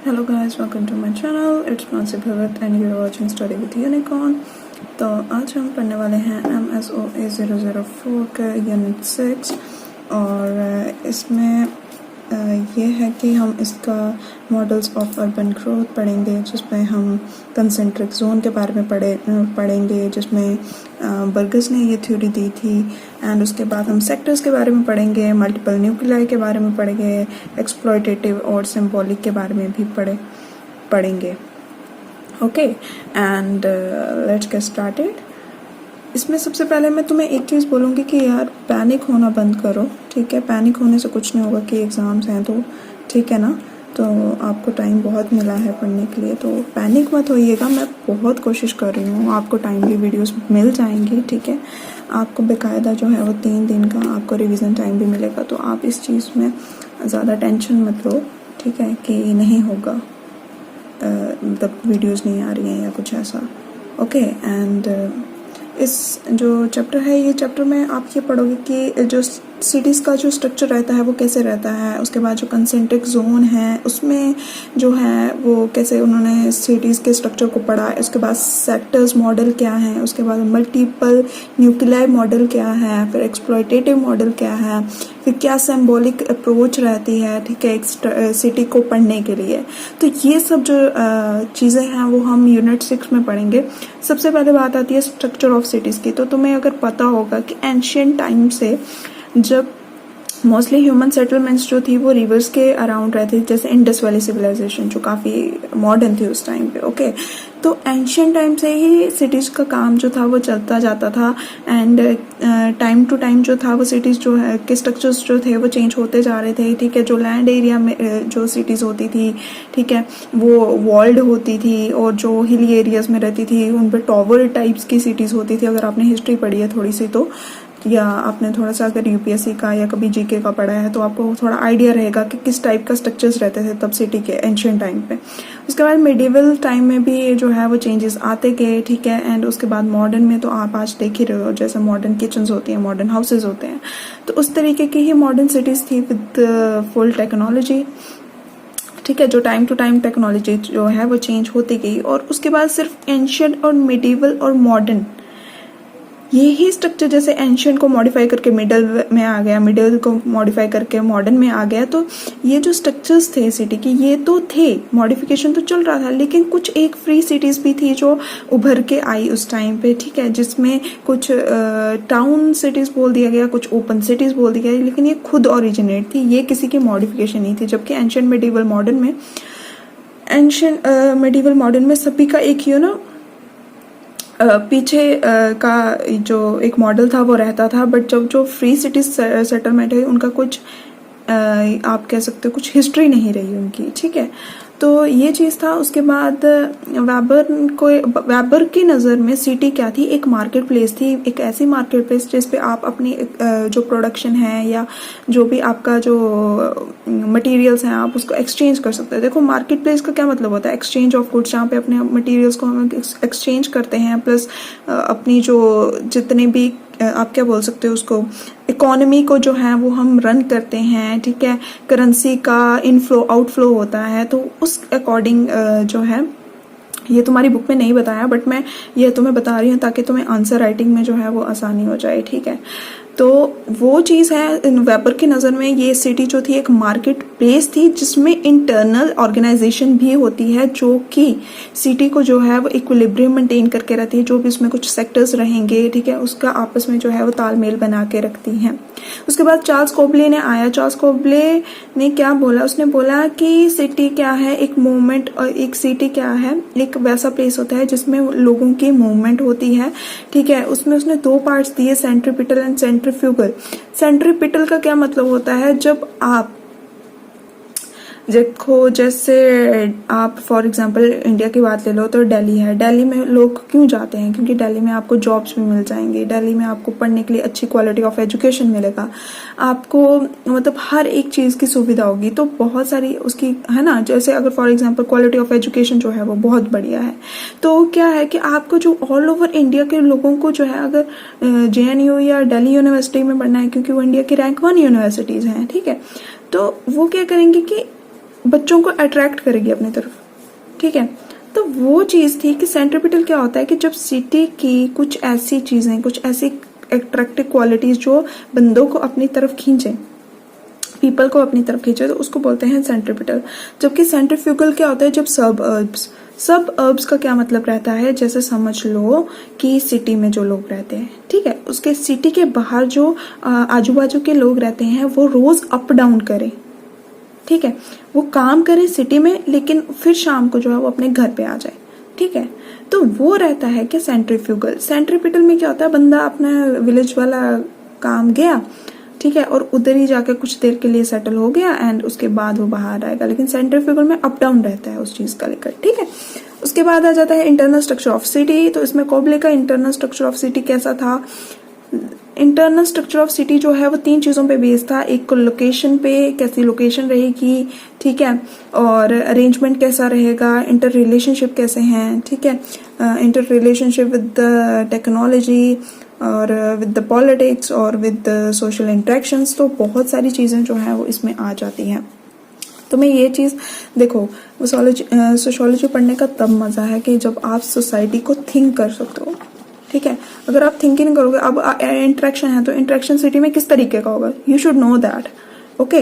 Hello guys, welcome to my channel. It's Mansi Bhagat and you're watching Study with Unicorn. तो आज हम पढ़ने वाले हैं MSOA 004 का यूनिट 6 और इसमें ये है कि हम इसका मॉडल्स ऑफ अर्बन ग्रोथ पढ़ेंगे, जिसमें हम कंसेंट्रिक जोन के बारे में पढ़ेंगे, जिसमें बर्गस ने ये थ्योरी दी थी। एंड उसके बाद हम सेक्टर्स के बारे में पढ़ेंगे, मल्टीपल न्यूक्लियाई के बारे में पढ़ेंगे, एक्सप्लॉयटेटिव और सिंबॉलिक के बारे में भी पढ़ेंगे। Okay, and let's get started. इसमें सबसे पहले मैं तुम्हें एक चीज़ बोलूँगी कि यार पैनिक होना बंद करो, ठीक है। पैनिक होने से कुछ नहीं होगा कि एग्ज़ाम्स हैं तो, ठीक है ना। तो आपको टाइम बहुत मिला है पढ़ने के लिए, तो पैनिक मत होइएगा। मैं बहुत कोशिश कर रही हूँ, आपको टाइमली वीडियोस मिल जाएंगी, ठीक है। आपको बेकायदा जो है वो 3 दिन का आपको रिवीजन टाइम भी मिलेगा, तो आप इस चीज़ में ज़्यादा टेंशन मत लो, ठीक है, कि नहीं होगा, मतलब वीडियोज़ नहीं आ रही हैं या कुछ ऐसा। ओके, एंड इस जो चैप्टर है, ये चैप्टर में आप ये पढ़ोगे कि जो सिटीज़ का जो स्ट्रक्चर रहता है वो कैसे रहता है। उसके बाद जो कंसेंट्रिक जोन है उसमें जो है वो कैसे उन्होंने सिटीज़ के स्ट्रक्चर को पढ़ा है। उसके बाद सेक्टर्स मॉडल क्या है, उसके बाद मल्टीपल न्यूक्लियाई मॉडल क्या है, फिर एक्सप्लॉयटेटिव मॉडल क्या है, फिर क्या सिंबॉलिक अप्रोच रहती है, ठीक है, एक सिटी को पढ़ने के लिए। तो ये सब जो चीज़ें हैं वो हम यूनिट 6 में पढ़ेंगे। सबसे पहले बात आती है स्ट्रक्चर ऑफ सिटीज़ की। तो तुम्हें अगर पता होगा कि एंशियंट टाइम से जब मोस्टली ह्यूमन सेटलमेंट्स जो थी वो रिवर्स के अराउंड रहती थी, जैसे इंडस वैली सिविलाइजेशन जो काफ़ी मॉडर्न थी उस टाइम पे। ओके, तो एंशियंट टाइम से ही सिटीज़ का काम जो था वो चलता जाता था। एंड टाइम टू टाइम जो था वो सिटीज़ जो है के स्ट्रक्चर्स जो थे वो चेंज होते जा रहे थे, ठीक है। जो लैंड एरिया में जो सिटीज़ होती थी, ठीक है, वो वॉल्ड होती थी, और जो हिली एरियाज में रहती थी उन पर टॉवर टाइप्स की सिटीज़ होती थी। अगर आपने हिस्ट्री पढ़ी है थोड़ी सी तो, या आपने थोड़ा सा अगर यूपीएससी का या कभी जीके का पढ़ा है तो आपको थोड़ा आइडिया रहेगा कि किस टाइप का स्ट्रक्चर्स रहते थे तब सिटी के एंशियंट टाइम पे। उसके बाद मिडिवल टाइम में भी जो है वो चेंजेस आते गए, ठीक है। एंड उसके बाद मॉडर्न में तो आप आज देख ही रहे हो, जैसे मॉडर्न किचन्स होती हैं, मॉडर्न हाउसेज होते हैं, तो उस तरीके की ही मॉडर्न सिटीज़ थी विद फुल टेक्नोलॉजी, ठीक है। जो टाइम टू टाइम टेक्नोलॉजी जो है वो चेंज होती गई। और उसके बाद सिर्फ एंशियंट और मिडिवल और मॉडर्न ये ही स्ट्रक्चर, जैसे एंशियंट को मॉडिफाई करके मिडल में आ गया, मिडल को मॉडिफाई करके मॉडर्न में आ गया, तो ये जो स्ट्रक्चर्स थे सिटी की ये तो थे, मॉडिफिकेशन तो चल रहा था, लेकिन कुछ एक फ्री सिटीज़ भी थी जो उभर के आई उस टाइम पे, ठीक है, जिसमें कुछ टाउन सिटीज़ बोल दिया गया, कुछ ओपन सिटीज़ बोल दिया गया, लेकिन ये खुद ओरिजिनेट थी, ये किसी की मॉडिफिकेशन नहीं थी। जबकि एंशियंट मिडिवल मॉडर्न में सभी का एक पीछे का जो एक मॉडल था वो रहता था। बट जब जो फ्री सिटी सेटलमेंट है उनका कुछ आप कह सकते हो कुछ हिस्ट्री नहीं रही उनकी, ठीक है। तो ये चीज़ था। उसके बाद वेबर की नज़र में सिटी क्या थी, एक मार्केट प्लेस थी, एक ऐसी मार्केट प्लेस जिस पे आप अपनी जो प्रोडक्शन है या जो भी आपका जो मटेरियल्स हैं आप उसको एक्सचेंज कर सकते हैं। देखो, मार्केट प्लेस का क्या मतलब होता है, एक्सचेंज ऑफ गुड्स, जहाँ पे अपने मटेरियल्स को हम एक्सचेंज करते हैं, प्लस अपनी जो जितने भी आप क्या बोल सकते हो उसको, इकोनॉमी को जो है वो हम रन करते हैं, ठीक है। करेंसी का इनफ्लो आउटफ्लो होता है, तो उस अकॉर्डिंग जो है, ये तुम्हारी बुक में नहीं बताया बट मैं ये तुम्हें बता रही हूँ ताकि तुम्हें आंसर राइटिंग में जो है वो आसानी हो जाए, ठीक है। तो वो चीज़ है, वेबर की नज़र में ये सिटी जो थी एक मार्केट प्लेस थी जिसमें इंटरनल ऑर्गेनाइजेशन भी होती है, जो कि सिटी को जो है वो इक्विलिब्रियम मेंटेन करके रहती है। जो भी उसमें कुछ सेक्टर्स रहेंगे, ठीक है, उसका आपस में जो है वो तालमेल बना के रखती हैं। उसके बाद चार्ल्स कोबले ने आया। चार्ल्स कोबले ने क्या बोला, उसने बोला कि सिटी क्या है, एक मूवमेंट, और एक सिटी क्या है, एक वैसा प्लेस होता है जिसमें लोगों की मूवमेंट होती है, ठीक है। उसमें उसने 2 पार्ट्स दिए, सेंट्रीपिटल एंड सेंट्रीफ्यूगल। सेंट्रीपिटल का क्या मतलब होता है, जब आप देखो, जैसे आप फॉर एग्जांपल इंडिया की बात ले लो तो दिल्ली है। दिल्ली में लोग क्यों जाते हैं, क्योंकि दिल्ली में आपको जॉब्स भी मिल जाएंगे, दिल्ली में आपको पढ़ने के लिए अच्छी क्वालिटी ऑफ एजुकेशन मिलेगा, आपको मतलब हर एक चीज़ की सुविधा होगी। तो बहुत सारी उसकी है ना, जैसे अगर for example quality of education जो है वो बहुत बढ़िया है, तो क्या है कि आपको जो ऑल ओवर इंडिया के लोगों को जो है, अगर JNU या दिल्ली यूनिवर्सिटी में पढ़ना है, क्योंकि वो इंडिया की रैंक 1 यूनिवर्सिटीज़ हैं, ठीक है, तो वो क्या करेंगे कि बच्चों को अट्रैक्ट करेगी अपनी तरफ, ठीक है। तो वो चीज़ थी कि सेंट्रिपिटल क्या होता है कि जब सिटी की कुछ ऐसी चीज़ें, कुछ ऐसी अट्रैक्टिव क्वालिटीज जो बंदों को अपनी तरफ खींचे, पीपल को अपनी तरफ खींचे, तो उसको बोलते हैं सेंट्रिपिटल। जबकि सेंट्रीफ्यूगल क्या होता है जब सब अर्ब्स का क्या मतलब रहता है, जैसे समझ लो कि सिटी में जो लोग रहते हैं, ठीक है, उसके सिटी के बाहर जो आजू बाजू के लोग रहते हैं वो रोज अप डाउन करें, ठीक है, वो काम करे सिटी में लेकिन फिर शाम को जो है वो अपने घर पे आ जाए, ठीक है। तो वो रहता है कि सेंट्रीफ्यूगल। सेंट्रिपिटल में क्या होता है, बंदा अपना विलेज वाला काम गया, ठीक है, और उधर ही जाके कुछ देर के लिए सेटल हो गया एंड उसके बाद वो बाहर आएगा। लेकिन सेंट्रीफ्यूगल में अप डाउन रहता है उस चीज का लेकर, ठीक है। उसके बाद आ जाता है इंटरनल स्ट्रक्चर ऑफ सिटी। तो इसमें कोबले का इंटरनल स्ट्रक्चर ऑफ सिटी कैसा था, इंटरनल स्ट्रक्चर ऑफ सिटी जो है वो 3 चीजों पे बेस्ड था। एक को लोकेशन पे, कैसी लोकेशन रहेगी, ठीक है, और अरेंजमेंट कैसा रहेगा, इंटर रिलेशनशिप कैसे हैं, ठीक है, inter relationship with the technology और विद द पॉलिटिक्स और विद द सोशल इंटरेक्शंस। तो बहुत सारी चीजें जो है वो इसमें आ जाती हैं। तो मैं ये चीज देखो, सोशियोलॉजी पढ़ने का तब मजा है कि जब आप सोसाइटी को थिंक कर सकते हो, ठीक है। अगर आप थिंक नहीं करोगे, अब इंटरेक्शन है तो इंटरेक्शन सिटी में किस तरीके का होगा, you should know that, okay.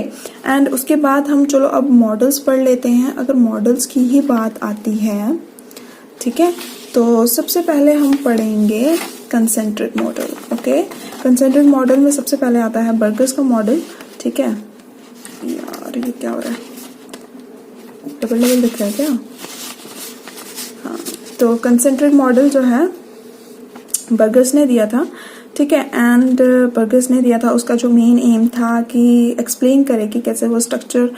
And उसके बाद हम चलो अब मॉडल्स पढ़ लेते हैं। अगर मॉडल्स की ही बात आती है, ठीक है, तो सबसे पहले हम पढ़ेंगे concentric model, okay. Concentric model में सबसे पहले आता है बर्गस का मॉडल, ठीक है। यार ये क्या हो रहा है, डबल डबल दिख रहा है क्या? हाँ, तो कंसेंट्रिक मॉडल जो है बर्गस ने दिया था, ठीक है। एंड बर्गस ने दिया था, उसका जो मेन एम था कि एक्सप्लेन करे कि कैसे वो स्ट्रक्चर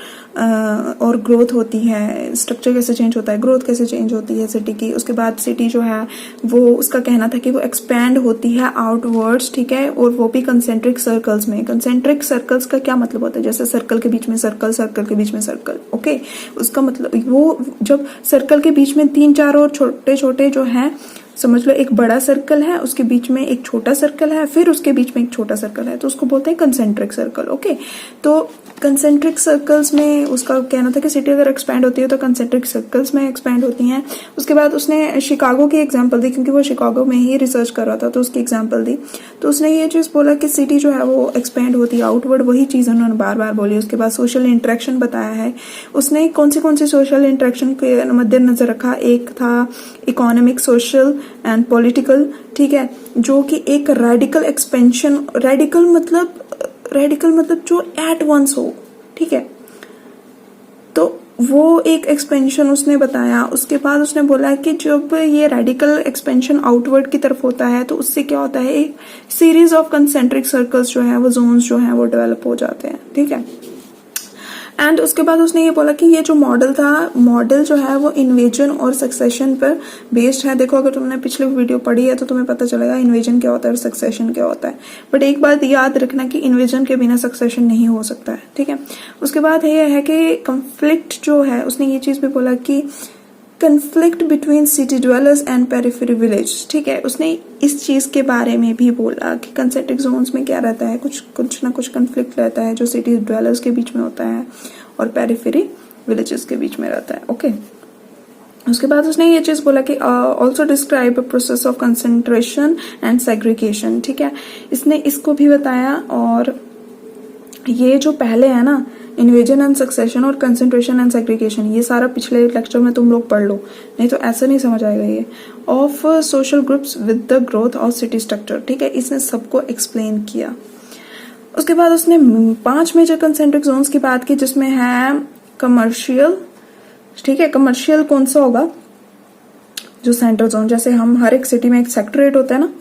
और ग्रोथ होती है, स्ट्रक्चर कैसे चेंज होता है, ग्रोथ कैसे चेंज होती है सिटी की। उसके बाद सिटी जो है वो, उसका कहना था कि वो एक्सपैंड होती है आउटवर्ड्स, ठीक है, और वो भी कंसेंट्रिक सर्कल्स में। कंसेंट्रिक सर्कल्स का क्या मतलब होता है, जैसे सर्कल के बीच में सर्कल, सर्कल के बीच में सर्कल, ओके। उसका मतलब वो जब सर्कल के बीच में 3-4 और छोटे छोटे जो है, समझ लो एक बड़ा सर्कल है, उसके बीच में एक छोटा सर्कल है, फिर उसके बीच में एक छोटा सर्कल है, तो उसको बोलते हैं कंसेंट्रिक सर्कल, ओके। तो कंसेंट्रिक सर्कल्स में उसका कहना था कि सिटी अगर एक्सपैंड होती है तो कंसेंट्रिक सर्कल्स में एक्सपैंड होती हैं। उसके बाद उसने शिकागो की एग्जांपल दी, क्योंकि वो शिकागो में ही रिसर्च कर रहा था, तो उसकी एग्जांपल दी। तो उसने ये चीज बोला कि सिटी जो है वो एक्सपैंड होती है आउटवर्ड, वही चीज उन्होंने बार बार बोली। उसके बाद सोशल इंटरेक्शन बताया है उसने, कौन सी सोशल इंटरेक्शन के मद्देनजर रखा। एक था इकोनॉमिक, सोशल एंड पॉलिटिकल, ठीक है, जो कि एक रेडिकल एक्सपेंशन, रेडिकल मतलब जो एट वंस हो, ठीक है, तो वो एक एक्सपेंशन उसने बताया। उसके बाद उसने बोला कि जब ये रेडिकल एक्सपेंशन आउटवर्ड की तरफ होता है तो उससे क्या होता है, एक सीरीज ऑफ कंसेंट्रिक सर्कल्स जो है वो, जोन्स जो है वो डेवलप हो जाते हैं, ठीक है। एंड उसके बाद उसने ये बोला कि ये जो मॉडल था, मॉडल जो है वो इन्वेजन और सक्सेशन पर बेस्ड है। देखो अगर तुमने पिछले वीडियो पढ़ी है तो तुम्हें पता चलेगा इन्वेजन क्या होता है और सक्सेशन क्या होता है। बट एक बात याद रखना कि इन्वेजन के बिना सक्सेशन नहीं हो सकता है, ठीक है। उसके बाद ये है कि कंफ्लिक्ट जो है, उसने ये चीज भी बोला कि conflict between city dwellers and periphery village, ठीक है। उसने इस चीज के बारे में भी बोला कि कंसेंट्रिक जोन्स में क्या रहता है, कुछ ना कुछ कंफ्लिक्ट रहता है जो सिटी ड्वेलर्स के बीच में होता है और पेरिफेरी विलेजेस के बीच में रहता है, ओके। उसके बाद उसने ये चीज बोला कि also describe a process of concentration and segregation, ठीक है। इसने इसको भी बताया। और ये जो पहले है ना, इन्वेजन एंड सक्सेशन और कंसेंट्रेशन एंड सेग्रीगेशन, ये सारा पिछले लेक्चर में तुम लोग पढ़ लो, नहीं तो ऐसा नहीं समझ आएगा ये। Of social groups with the growth of city structure, ठीक है, इसने सबको एक्सप्लेन किया। उसके बाद उसने 5 मेजर कंसेंट्रिक जोन्स की बात की, जिसमें है कमर्शियल, ठीक है। कमर्शियल कौन सा होगा, जो सेंट्रल जोन, जैसे हम हर एक सिटी में एक सेक्टरेट होता है ना,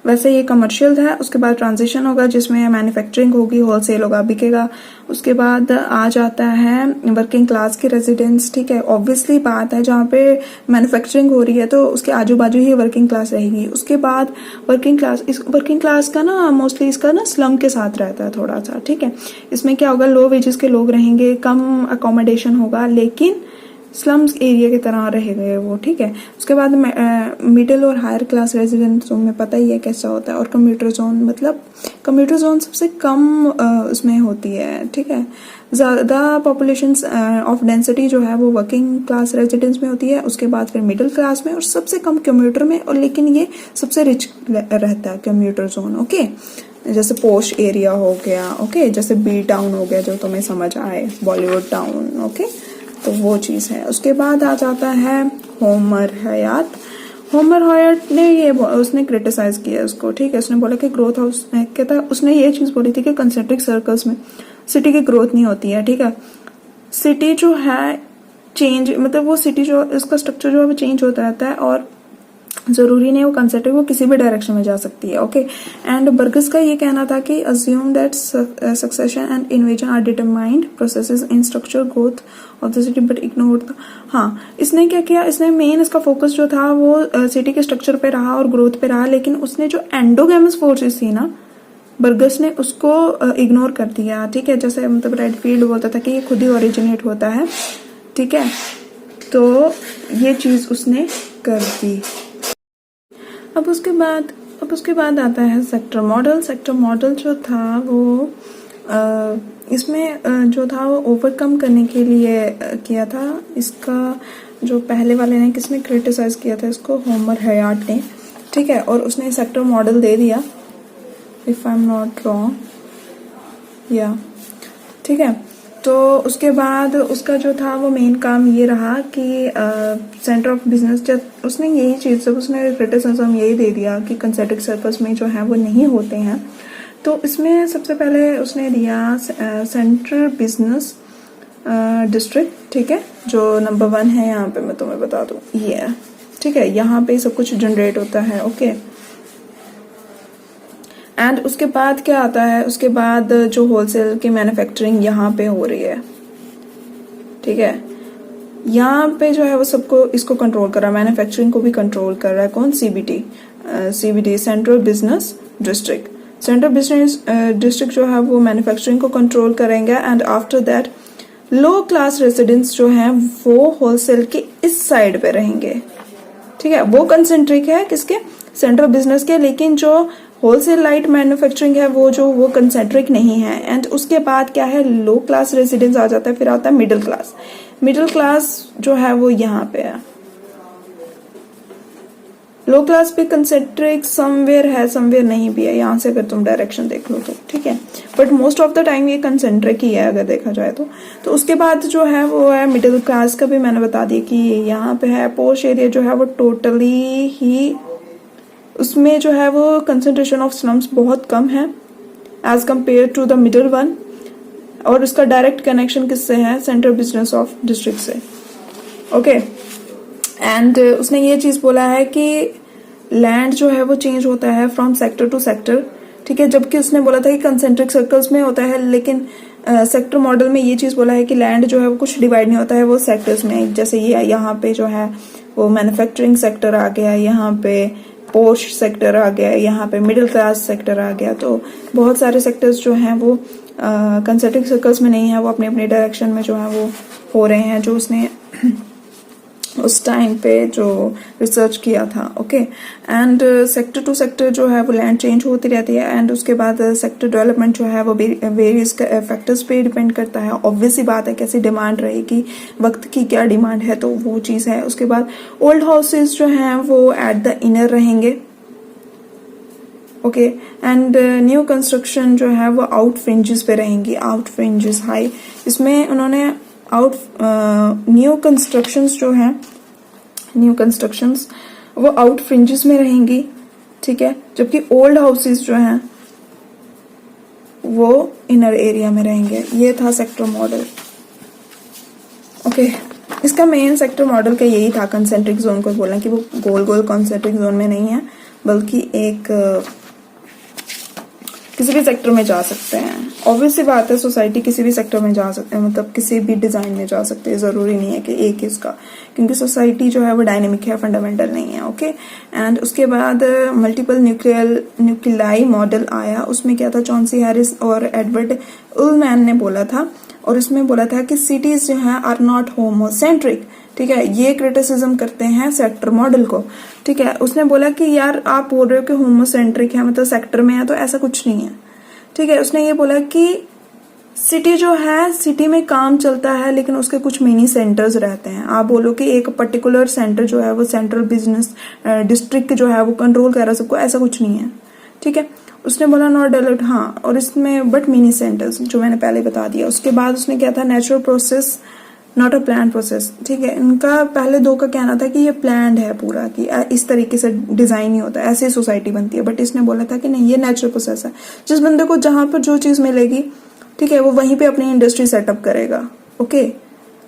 वैसे ये कमर्शियल है। उसके बाद ट्रांजिशन होगा जिसमें मैन्युफैक्चरिंग होगी, होलसेल होगा, बिकेगा। उसके बाद आ जाता है वर्किंग क्लास की रेजिडेंस, ठीक है। ऑब्वियसली बात है, जहाँ पे मैन्युफैक्चरिंग हो रही है तो उसके आजू बाजू ही वर्किंग क्लास रहेगी। उसके बाद वर्किंग क्लास का ना मोस्टली इसका ना स्लम के साथ रहता है थोड़ा सा, ठीक है। इसमें क्या होगा, लो वेजेस के लोग रहेंगे, कम अकोमोडेशन होगा, लेकिन स्लम्स एरिया की तरह रहेंगे वो, ठीक है। उसके बाद मिडिल और हायर क्लास रेजिडेंट जोन में पता ही है कैसा होता है। और कम्यूटर जोन, मतलब कम्यूटर जोन सबसे कम उसमें होती है, ठीक है। ज़्यादा पॉपुलेशन ऑफ डेंसिटी जो है वो वर्किंग क्लास रेजिडेंट्स में होती है, उसके बाद फिर मिडिल क्लास में, और सबसे कम कम्यूटर में। और लेकिन ये सबसे रिच रहता है कम्यूटर जोन, ओके। जैसे पोश एरिया हो गया, ओके, जैसे बी टाउन हो गया जो तुम्हें समझ आए, बॉलीवुड टाउन, ओके, तो वो चीज़ है। उसके बाद आ जाता है होमर हयात। होमर हयात ने उसने क्रिटिसाइज किया उसको, ठीक है। उसने बोला कि ग्रोथ हाउस कहता है, उसने ये चीज़ बोली थी कि कंसेंट्रिक सर्कल्स में सिटी की ग्रोथ नहीं होती है, ठीक है। सिटी जो है चेंज, मतलब वो सिटी जो इसका स्ट्रक्चर जो है वो चेंज होता रहता है, और जरूरी नहीं वो कंसेंट्रिक, वो किसी भी डायरेक्शन में जा सकती है, ओके। एंड बर्गस का ये कहना था कि assume that succession and invasion are determined processes in structure growth of the city but ignore the, हाँ, इसने क्या किया, इसने मेन इसका फोकस जो था वो सिटी के स्ट्रक्चर पे रहा और ग्रोथ पे रहा, लेकिन उसने जो एंडोगेमस फोर्सेस थी ना, बर्गस ने उसको इग्नोर कर दिया, ठीक है। जैसे मतलब रेडफील्ड बोलता था कि ये खुद ही ओरिजिनेट होता है, ठीक है, तो ये चीज उसने कर दी। अब उसके बाद आता है सेक्टर मॉडल। सेक्टर मॉडल जो था वो इसमें जो था वो ओवरकम करने के लिए किया था। इसका जो पहले वाले ने किसने क्रिटिसाइज किया था इसको, होमर हयात ने, ठीक है। और उसने सेक्टर मॉडल दे दिया, if I am not wrong, या, ठीक है। तो उसके बाद उसका जो था वो मेन काम ये रहा कि सेंटर ऑफ बिजनेस, जब उसने यही चीज़, जब उसने क्रिटिसिज्म यही दे दिया कि कंसेंट्रिक सर्कल्स में जो है वो नहीं होते हैं, तो इसमें सबसे पहले उसने दिया सेंट्रल बिजनेस डिस्ट्रिक्ट, ठीक है, जो नंबर 1 है यहाँ पे, मैं तुम्हें बता दूँ ये है, ठीक है। यहाँ पे सब कुछ जनरेट होता है, ओके। एंड उसके बाद क्या आता है, उसके बाद जो होलसेल की मैन्युफैक्चरिंग यहाँ पे हो रही है, ठीक है, यहाँ पे जो है वो सबको इसको कंट्रोल कर रहा है, मैन्युफैक्चरिंग को भी कंट्रोल कर रहा है कौन, CBD, central business district. Central business district जो है वो मैन्युफैक्चरिंग को कंट्रोल करेंगे। And after that low class residents जो हैं वो होलसेल के इस साइड पे रहेंगे, ठीक है। वो कंसेंट्रिक है किसके, सेंट्रल बिजनेस के, लेकिन जो होलसेल लाइट मैन्युफैक्चरिंग है वो कंसेंट्रिक नहीं है। एंड उसके बाद क्या है, लो क्लास रेजिडेंस आ जाता है, फिर आता है मिडिल क्लास। मिडिल क्लास जो है वो यहाँ पे है, लो क्लास पे कंसेंट्रिक समवेयर है, समवेयर नहीं भी है, यहाँ से अगर तुम डायरेक्शन देख लो तो, ठीक है। But most of the time ये कंसेंट्रिक ही है अगर देखा जाए तो उसके बाद जो है वो है मिडिल क्लास का भी मैंने बता दिया कि यहाँ पे है। पोश एरिया जो है वो टोटली ही, उसमें जो है वो कंसेंट्रेशन ऑफ स्लम्स बहुत कम है as compare to the middle one, और उसका डायरेक्ट कनेक्शन किससे है, सेंट्रल बिजनेस ऑफ डिस्ट्रिक्ट से, ओके। एंड उसने ये चीज बोला है कि लैंड जो है वो चेंज होता है फ्रॉम सेक्टर टू सेक्टर, ठीक है। जबकि उसने बोला था कि कंसेंट्रिक सर्कल्स में होता है, लेकिन सेक्टर मॉडल में ये चीज बोला है कि लैंड जो है वो कुछ डिवाइड नहीं होता है, वो सेक्टर्स में, जैसे ये यहाँ पे जो है वो मैन्युफैक्चरिंग सेक्टर आ गया, यहाँ पे पोश सेक्टर आ गया, यहाँ पे मिडिल क्लास सेक्टर आ गया। तो बहुत सारे सेक्टर्स जो हैं वो कंसेंट्रिक सर्कल्स में नहीं है, वो अपने अपने डायरेक्शन में जो है वो हो रहे हैं, जो उसने उस टाइम पे जो रिसर्च किया था, okay. And sector to sector जो है वो लैंड चेंज होती रहती है। एंड उसके बाद सेक्टर डेवलपमेंट जो है वो वेरियस फैक्टर्स पे डिपेंड करता है। ऑब्वियस सी बात है, कैसी डिमांड रहेगी, वक्त की क्या डिमांड है, तो वो चीज़ है। उसके बाद ओल्ड हाउसेज जो हैं वो एट द इनर रहेंगे, ओके। एंड न्यू कंस्ट्रक्शन जो है वो आउट फ्रिंजेस पे रहेंगी, आउट फ्रिंजेस हाई। इसमें उन्होंने न्यू कंस्ट्रक्शंस जो हैं, न्यू कंस्ट्रक्शंस वो आउट फ्रिंजेस में रहेंगी, ठीक है। जबकि ओल्ड हाउसेस जो हैं वो इनर एरिया में रहेंगे। ये था सेक्टर मॉडल, ओके। इसका मेन सेक्टर मॉडल का यही था, कंसेंट्रिक जोन को बोलना कि वो गोल गोल कंसेंट्रिक जोन में नहीं है, बल्कि एक किसी भी सेक्टर में जा सकते हैं। ऑब्वियस सी बात है, सोसाइटी किसी भी सेक्टर में जा सकते हैं, मतलब किसी भी डिजाइन में जा सकते हैं, जरूरी नहीं है कि एक ही इसका, क्योंकि सोसाइटी जो है वो डायनेमिक है, फंडामेंटल नहीं है, ओके। एंड उसके बाद मल्टीपल न्यूक्लियाई मॉडल आया। उसमें क्या था, चॉन्सी हैरिस और एडवर्ड उलमैन ने बोला था और उसमें बोला था कि सिटीज जो हैं आर नॉट होमोसेंट्रिक, ठीक है, ये क्रिटिसिज्म करते हैं सेक्टर मॉडल को, ठीक है। उसने बोला कि यार आप बोल रहे हो कि होमोसेंट्रिक है मतलब सेक्टर में है, तो ऐसा कुछ नहीं है, ठीक है। उसने ये बोला कि सिटी जो है, सिटी में काम चलता है लेकिन उसके कुछ मिनी सेंटर्स रहते हैं। आप बोलो कि एक पर्टिकुलर सेंटर जो है वो सेंट्रल बिजनेस डिस्ट्रिक्ट जो है वो कंट्रोल कर रहा है सबको, ऐसा कुछ नहीं है, ठीक है। उसने बोला नॉट डेवलप्ड, हाँ, और इसमें बट मिनी सेंटर्स, जो मैंने पहले बता दिया। उसके बाद उसने क्या था, natural process not a plan process, ठीक है। इनका पहले दो का कहना था कि ये प्लान्ड है पूरा, कि इस तरीके से डिजाइन ही होता है, ऐसे सोसाइटी बनती है, बट इसने बोला था कि नहीं, ये नेचुरल प्रोसेस है। जिस बंदे को जहां पर जो चीज मिलेगी, ठीक है, वो वहीं पे अपनी इंडस्ट्री सेटअप करेगा, ओके।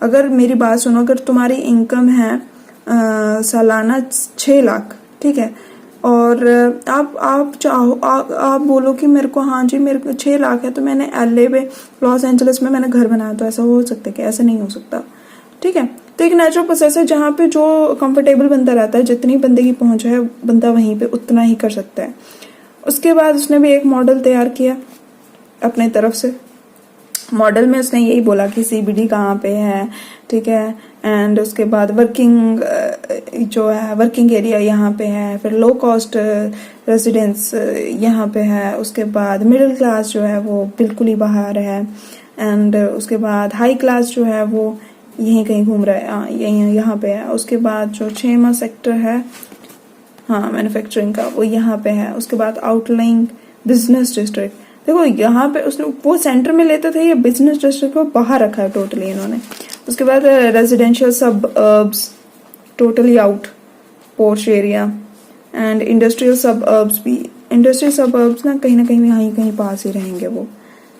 अगर मेरी बात सुनो, अगर तुम्हारी इनकम है सालाना 6 लाख, ठीक है, और आप चाहो आप बोलो कि मेरे को, हाँ जी मेरे को 6 लाख है, तो मैंने LA में, लॉस एंजलिस में मैंने घर बनाया, तो ऐसा हो सकता है कि ऐसा नहीं हो सकता, ठीक है। तो एक नेचुरल प्रोसेस है जहाँ पे जो कंफर्टेबल बंदा रहता है, जितनी बंदे की पहुंच है, बंदा वहीं पे उतना ही कर सकता है। उसके बाद उसने भी एक मॉडल तैयार किया अपने तरफ से। मॉडल में उसने यही बोला कि CBD कहाँ पे है, ठीक है, एंड उसके बाद वर्किंग जो है वर्किंग एरिया यहाँ पे है, फिर लो कॉस्ट रेजिडेंस यहाँ पे है, उसके बाद मिडिल क्लास जो है वो बिल्कुल ही बाहर है, एंड उसके बाद हाई क्लास जो है वो यहीं कहीं घूम रहा है, यहीं यहाँ पे है। उसके बाद जो 6वां सेक्टर है, हाँ, मैन्युफैक्चरिंग का, वो यहाँ पे है। उसके बाद आउटलाइंग बिजनेस डिस्ट्रिक्ट, देखो यहाँ पे उसने वो सेंटर में लेते थे, ये बिजनेस डिस्ट्रिक्ट को बाहर रखा है टोटली इन्होंने। उसके बाद residential suburbs totally out, porch area, and industrial suburbs भी। इंडस्ट्रियल सबअर्ब्स ना कहीं कहीं पास ही रहेंगे वो,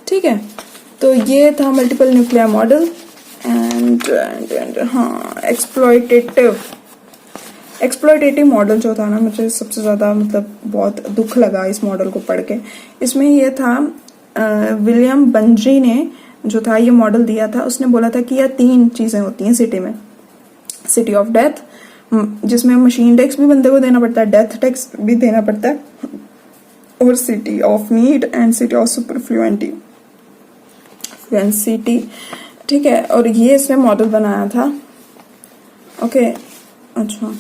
ठीक है। तो ये था मल्टीपल न्यूक्लियर मॉडल एंड हाँ, एक्सप्लॉयटेटिव मॉडल जो था ना, मुझे सबसे ज्यादा मतलब बहुत दुख लगा इस मॉडल को पढ़ के। इसमें ये था, विलियम बंजी ने जो था ये मॉडल दिया था, उसने बोला था कि यह 3 चीजें होती हैं सिटी में। सिटी ऑफ डेथ, जिसमें मशीन टैक्स भी बंदे को देना पड़ता है, डेथ टैक्स भी देना पड़ता है, और city of need and city of superfluity, ठीक है। और ये इसने मॉडल बनाया था, ओके। अच्छा,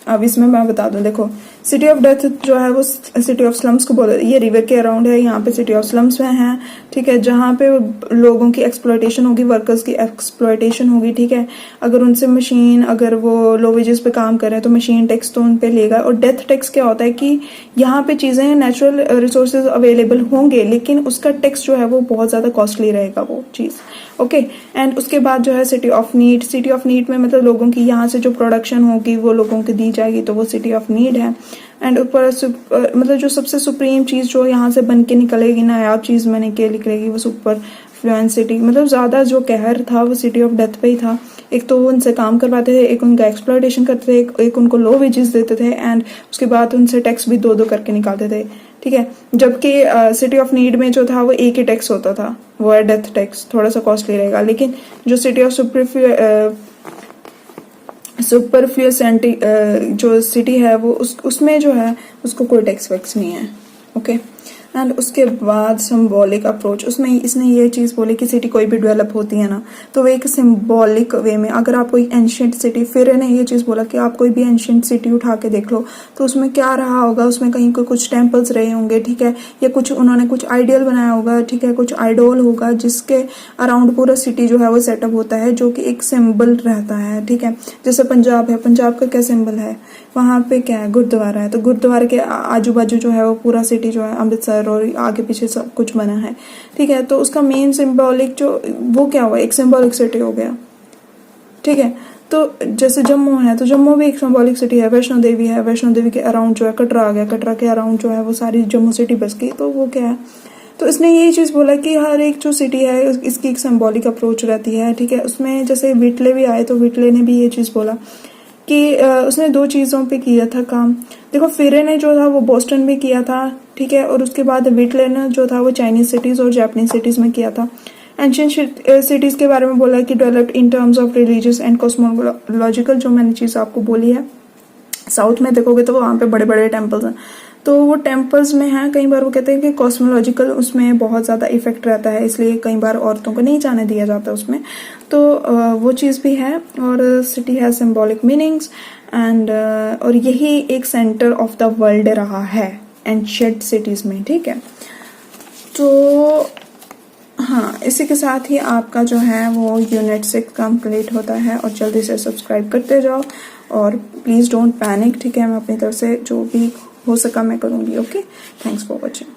अब इसमें मैं बता दूं, देखो सिटी ऑफ डेथ जो है वो सिटी ऑफ स्लम्स को बोले, ये रिवर के अराउंड है, यहाँ पे सिटी ऑफ स्लम्स में है, ठीक है, जहाँ पे लोगों की एक्सप्लॉयटेशन होगी, वर्कर्स की एक्सप्लॉयटेशन होगी, ठीक है। अगर उनसे मशीन, अगर वो लो वेजेस पे काम कर रहे हैं तो मशीन टैक्स तो उन पे लेगा। और डेथ टैक्स क्या होता है कि यहाँ पे चीजें, नेचुरल रिसोर्सेज अवेलेबल होंगे, लेकिन उसका टैक्स जो है वो बहुत ज्यादा कॉस्टली रहेगा वो चीज, ओके। एंड उसके बाद जो है city of need, city of need में मतलब लोगों की यहाँ से जो प्रोडक्शन होगी वो लोगों को दी जाएगी, तो वो सिटी ऑफ नीड है। एंड ऊपर मतलब जो सबसे सुप्रीम चीज जो यहाँ से बन के निकलेगी, नायाब चीज बन के निकलेगी, वो सुपर फ्लुएंट सिटी, मतलब ज्यादा जो कहर था वो सिटी ऑफ डेथ पे ही था। एक तो वो उनसे काम करवाते थे, एक उनका एक्सप्लॉयटेशन करते थे, एक उनको लो वेजेस देते थे, एंड उसके बाद उनसे टैक्स भी 2-2 करके निकालते थे, ठीक है। जबकि सिटी ऑफ नीड में जो था वो एक ही टैक्स होता था, वो है डेथ टैक्स, थोड़ा सा कॉस्टली रहेगा। लेकिन जो सिटी ऑफ सुपरफ्लुएंटी जो सिटी है वो उसमें जो है उसको कोई टैक्स वैक्स नहीं है, ओके। एंड उसके बाद सिंबॉलिक अप्रोच, उसमें इसने ये चीज बोली कि सिटी कोई भी डेवलप होती है ना, तो वो एक सिंबॉलिक वे में, अगर आप कोई एंशियंट सिटी, फिर ने ये चीज बोला कि आप कोई भी एंशियंट सिटी उठा के देख लो, तो उसमें क्या रहा होगा, उसमें कहीं को कुछ टेम्पल्स रहे होंगे, ठीक है, या कुछ उन्होंने कुछ आइडियल बनाया होगा, ठीक है, कुछ आइडोल होगा जिसके अराउंड पूरा सिटी जो है वो सेटअप होता है, जो कि एक सिंबल रहता है, ठीक है। जैसे पंजाब है, पंजाब का क्या सिंबल है, वहां पे क्या है, गुरुद्वारा है, तो गुरुद्वारे के आजू बाजू जो है वो पूरा सिटी जो है, अमृतसर और आगे पीछे सब कुछ बना है, ठीक है। तो उसका मेन सिंबॉलिक जो वो क्या हुआ, एक सिंबॉलिक सिटी हो गया, ठीक है। तो जैसे जम्मू है, तो जम्मू भी एक सिंबॉलिक सिटी है, वैष्णो देवी है, वैष्णो देवी के अराउंड जो है कटरा आ गया, कटरा के अराउंड जो है वो सारी जम्मू सिटी बस गई, तो वो क्या है। तो इसने यही चीज बोला कि हर एक जो सिटी है इसकी एक सिंबॉलिक अप्रोच रहती है, ठीक है। उसमें जैसे विटले भी आए, तो विटले ने भी ये चीज बोला कि उसने 2 चीजों पे किया था काम। देखो फिरे ने जो था वो बोस्टन में किया था, ठीक है, और उसके बाद विटले ने जो था वो चाइनीज सिटीज और जापानीज सिटीज में किया था। एंशियंट सिटीज के बारे में बोला कि developed in terms of religious and cosmological, जो मैंने चीज आपको बोली है। साउथ में देखोगे तो वहां पे बड़े बड़े टेम्पल्स हैं, तो वो टेम्पल्स में है, कई बार वो कहते हैं कि कॉस्मोलॉजिकल उसमें बहुत ज़्यादा इफेक्ट रहता है, इसलिए कई बार औरतों को नहीं जाने दिया जाता उसमें, तो वो चीज़ भी है। और सिटी है सिम्बॉलिक मीनिंग्स एंड और यही एक सेंटर ऑफ द वर्ल्ड रहा है एंशिएंट सिटीज़ में, ठीक है। तो हाँ, इसी के साथ ही आपका जो है वो यूनिट 6 कंप्लीट होता है, और जल्दी से सब्सक्राइब करते जाओ और प्लीज़ डोंट पैनिक, ठीक है। मैं अपनी तरफ से जो भी हो सका मैं करूँगी। Okay, thanks for watching.